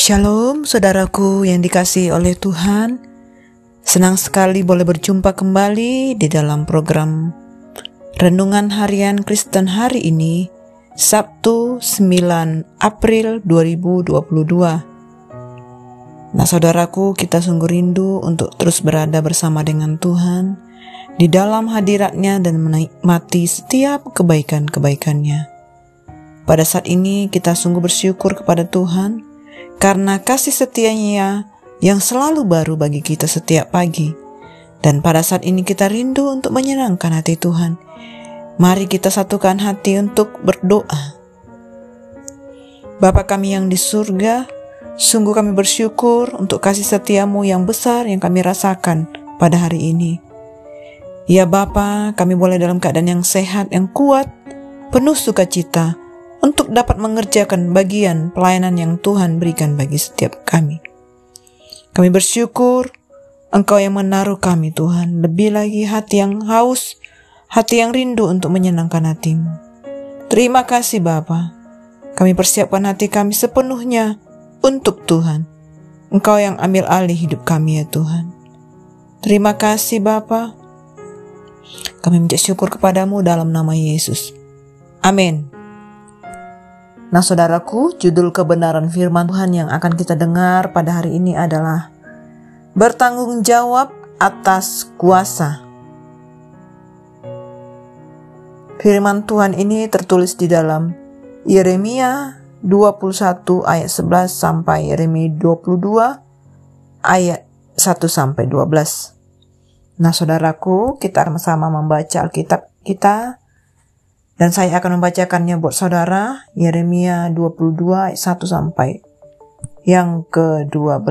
Shalom saudaraku yang dikasihi oleh Tuhan. Senang sekali boleh berjumpa kembali di dalam program Renungan Harian Kristen hari ini, Sabtu 9 April 2022. Nah saudaraku, kita sungguh rindu untuk terus berada bersama dengan Tuhan di dalam hadirat-Nya dan menikmati setiap kebaikan-kebaikan-Nya. Pada saat ini kita sungguh bersyukur kepada Tuhan karena kasih setia-Nya yang selalu baru bagi kita setiap pagi. Dan pada saat ini kita rindu untuk menyenangkan hati Tuhan. Mari kita satukan hati untuk berdoa. Bapa kami yang di surga, sungguh kami bersyukur untuk kasih setia-Mu yang besar yang kami rasakan pada hari ini. Ya Bapa, kami boleh dalam keadaan yang sehat, yang kuat, penuh sukacita, untuk dapat mengerjakan bagian pelayanan yang Tuhan berikan bagi setiap kami. Kami bersyukur Engkau yang menaruh kami Tuhan, lebih lagi hati yang haus, hati yang rindu untuk menyenangkan hati-Mu. Terima kasih Bapa. Kami persiapkan hati kami sepenuhnya untuk Tuhan. Engkau yang ambil alih hidup kami ya Tuhan. Terima kasih Bapa. Kami mengucap syukur kepadamu dalam nama Yesus. Amin. Nah saudaraku, judul kebenaran firman Tuhan yang akan kita dengar pada hari ini adalah bertanggung jawab atas kuasa. Firman Tuhan ini tertulis di dalam Yeremia 21 ayat 11 sampai Yeremia 22 ayat 1 sampai 12. Nah saudaraku, kita sama membaca Alkitab kita. Dan saya akan membacakannya buat saudara, Yeremia 22 ayat 1 sampai yang ke-12.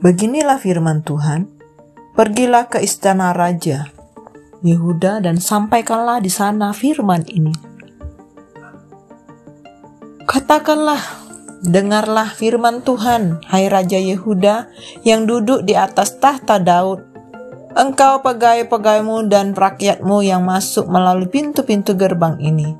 Beginilah firman Tuhan, pergilah ke istana Raja Yehuda dan sampaikanlah di sana firman ini. Katakanlah, dengarlah firman Tuhan, hai Raja Yehuda yang duduk di atas tahta Daud. Engkau pegawai-pegawaimu dan rakyatmu yang masuk melalui pintu-pintu gerbang ini.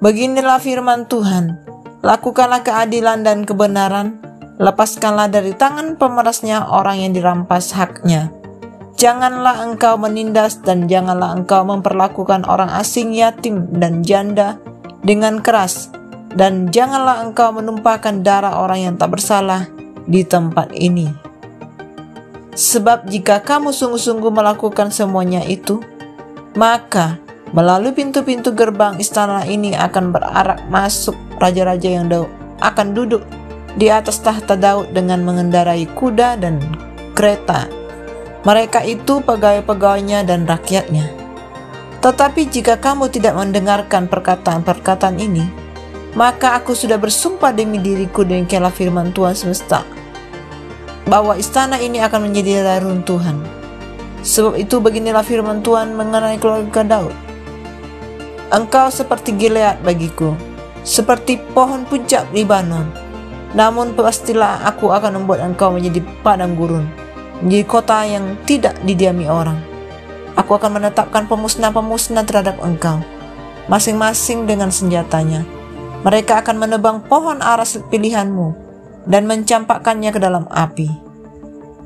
Beginilah firman Tuhan, lakukanlah keadilan dan kebenaran, lepaskanlah dari tangan pemerasnya orang yang dirampas haknya. Janganlah engkau menindas dan janganlah engkau memperlakukan orang asing, yatim dan janda dengan keras. Dan janganlah engkau menumpahkan darah orang yang tak bersalah di tempat ini. Sebab jika kamu sungguh-sungguh melakukan semuanya itu, maka melalui pintu-pintu gerbang istana ini akan berarak masuk raja-raja yang akan duduk di atas tahta Daud dengan mengendarai kuda dan kereta. Mereka itu pegawai-pegawainya dan rakyatnya. Tetapi jika kamu tidak mendengarkan perkataan-perkataan ini, maka aku sudah bersumpah demi diriku, demikianlah firman Tuhan semesta, bahwa istana ini akan menjadi reruntuhan. Sebab itu beginilah firman Tuhan mengenai keluarga Daud. Engkau seperti Gilead bagiku, seperti pohon puncak Libanon. Namun pastilah aku akan membuat engkau menjadi padang gurun, menjadi kota yang tidak didiami orang. Aku akan menetapkan pemusnah-pemusnah terhadap engkau, masing-masing dengan senjatanya. Mereka akan menebang pohon ara pilihanmu dan mencampakkannya ke dalam api.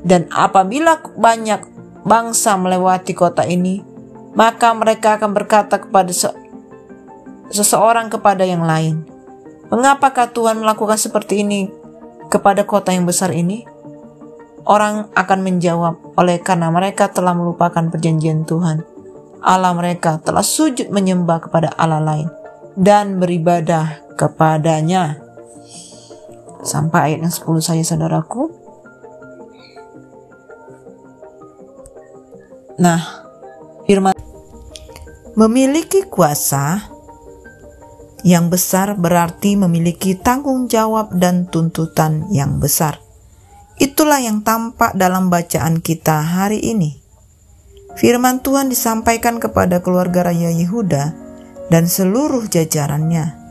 Dan apabila banyak bangsa melewati kota ini, maka mereka akan berkata kepada seseorang kepada yang lain, mengapakah Tuhan melakukan seperti ini kepada kota yang besar ini? Orang akan menjawab, oleh karena mereka telah melupakan perjanjian Tuhan. Allah mereka telah sujud menyembah kepada Allah lain dan beribadah kepadanya. Sampai ayat yang 10 saja saudaraku. Nah, firman memiliki kuasa yang besar berarti memiliki tanggung jawab dan tuntutan yang besar. Itulah yang tampak dalam bacaan kita hari ini. Firman Tuhan disampaikan kepada keluarga Raja Yehuda dan seluruh jajarannya.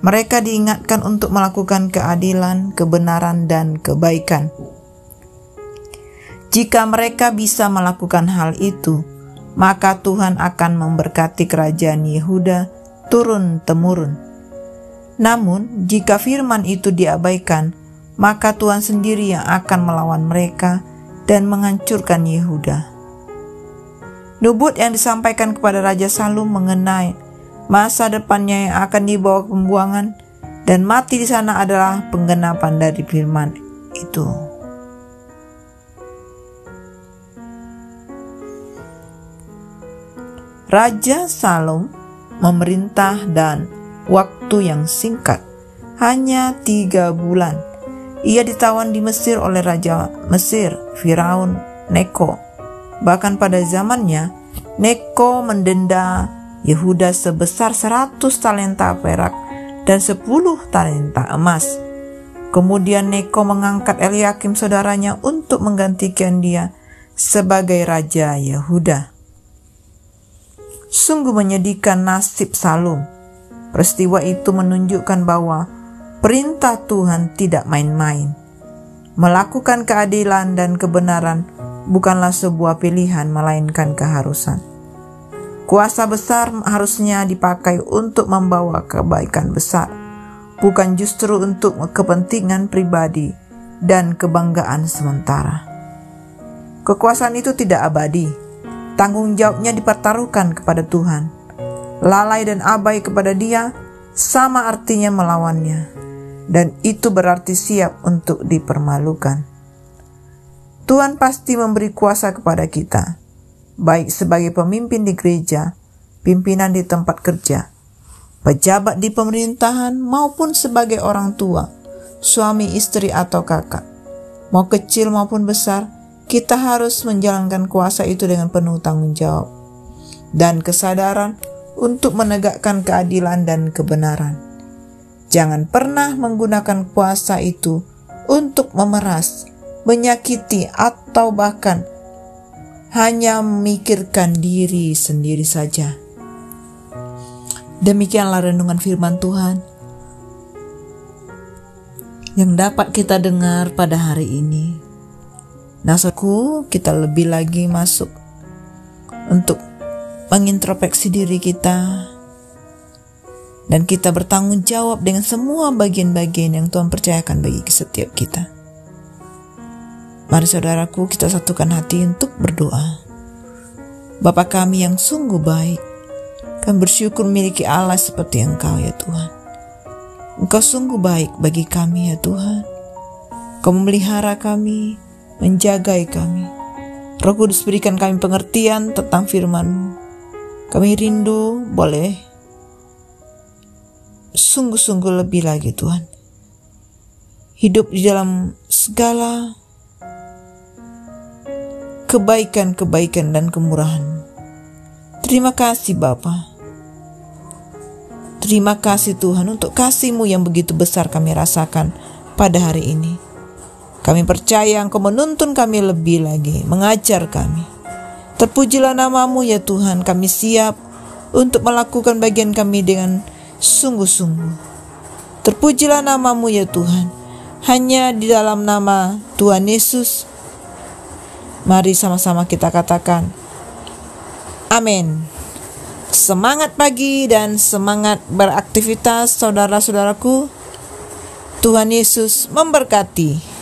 Mereka diingatkan untuk melakukan keadilan, kebenaran, dan kebaikan. Jika mereka bisa melakukan hal itu, maka Tuhan akan memberkati kerajaan Yehuda turun-temurun. Namun, jika firman itu diabaikan, maka Tuhan sendiri yang akan melawan mereka dan menghancurkan Yehuda. Nubuat yang disampaikan kepada Raja Salum mengenai masa depannya yang akan dibawa ke pembuangan dan mati di sana adalah penggenapan dari firman itu. Raja Salum memerintah dan waktu yang singkat, hanya 3 bulan. Ia ditawan di Mesir oleh Raja Mesir, Firaun Neko. Bahkan pada zamannya, Neko mendenda Yehuda sebesar 100 talenta perak dan 10 talenta emas. Kemudian Neko mengangkat Eliakim saudaranya untuk menggantikan dia sebagai Raja Yehuda. Sungguh menyedihkan nasib Salum. Peristiwa itu menunjukkan bahwa perintah Tuhan tidak main-main. Melakukan keadilan dan kebenaran bukanlah sebuah pilihan, melainkan keharusan. Kuasa besar harusnya dipakai untuk membawa kebaikan besar, bukan justru untuk kepentingan pribadi dan kebanggaan sementara. Kekuasaan itu tidak abadi. Tanggung jawabnya dipertaruhkan kepada Tuhan. Lalai dan abai kepada Dia sama artinya melawannya, dan itu berarti siap untuk dipermalukan. Tuhan pasti memberi kuasa kepada kita, baik sebagai pemimpin di gereja, pimpinan di tempat kerja, pejabat di pemerintahan, maupun sebagai orang tua, suami, istri, atau kakak. Mau kecil maupun besar, kita harus menjalankan kuasa itu dengan penuh tanggung jawab dan kesadaran untuk menegakkan keadilan dan kebenaran. Jangan pernah menggunakan kuasa itu untuk memeras, menyakiti, atau bahkan hanya memikirkan diri sendiri saja. Demikianlah renungan firman Tuhan yang dapat kita dengar pada hari ini. Saudaraku, kita lebih lagi masuk untuk mengintrospeksi diri kita, dan kita bertanggung jawab dengan semua bagian-bagian yang Tuhan percayakan bagi setiap kita. Mari saudaraku, kita satukan hati untuk berdoa. Bapa kami yang sungguh baik, kami bersyukur memiliki Allah seperti Engkau ya Tuhan. Engkau sungguh baik bagi kami ya Tuhan. Engkau memelihara kami, menjagai kami. Roh Kudus berikan kami pengertian tentang firman-Mu. Kami rindu boleh sungguh-sungguh lebih lagi Tuhan, hidup di dalam segala kebaikan-kebaikan dan kemurahan. Terima kasih Bapa. Terima kasih Tuhan untuk kasih-Mu yang begitu besar kami rasakan pada hari ini. Kami percaya Engkau menuntun kami lebih lagi, mengajar kami. Terpujilah nama-Mu ya Tuhan, kami siap untuk melakukan bagian kami dengan sungguh-sungguh. Terpujilah nama-Mu ya Tuhan, hanya di dalam nama Tuhan Yesus. Mari sama-sama kita katakan, amin. Semangat pagi dan semangat beraktivitas saudara-saudaraku. Tuhan Yesus memberkati.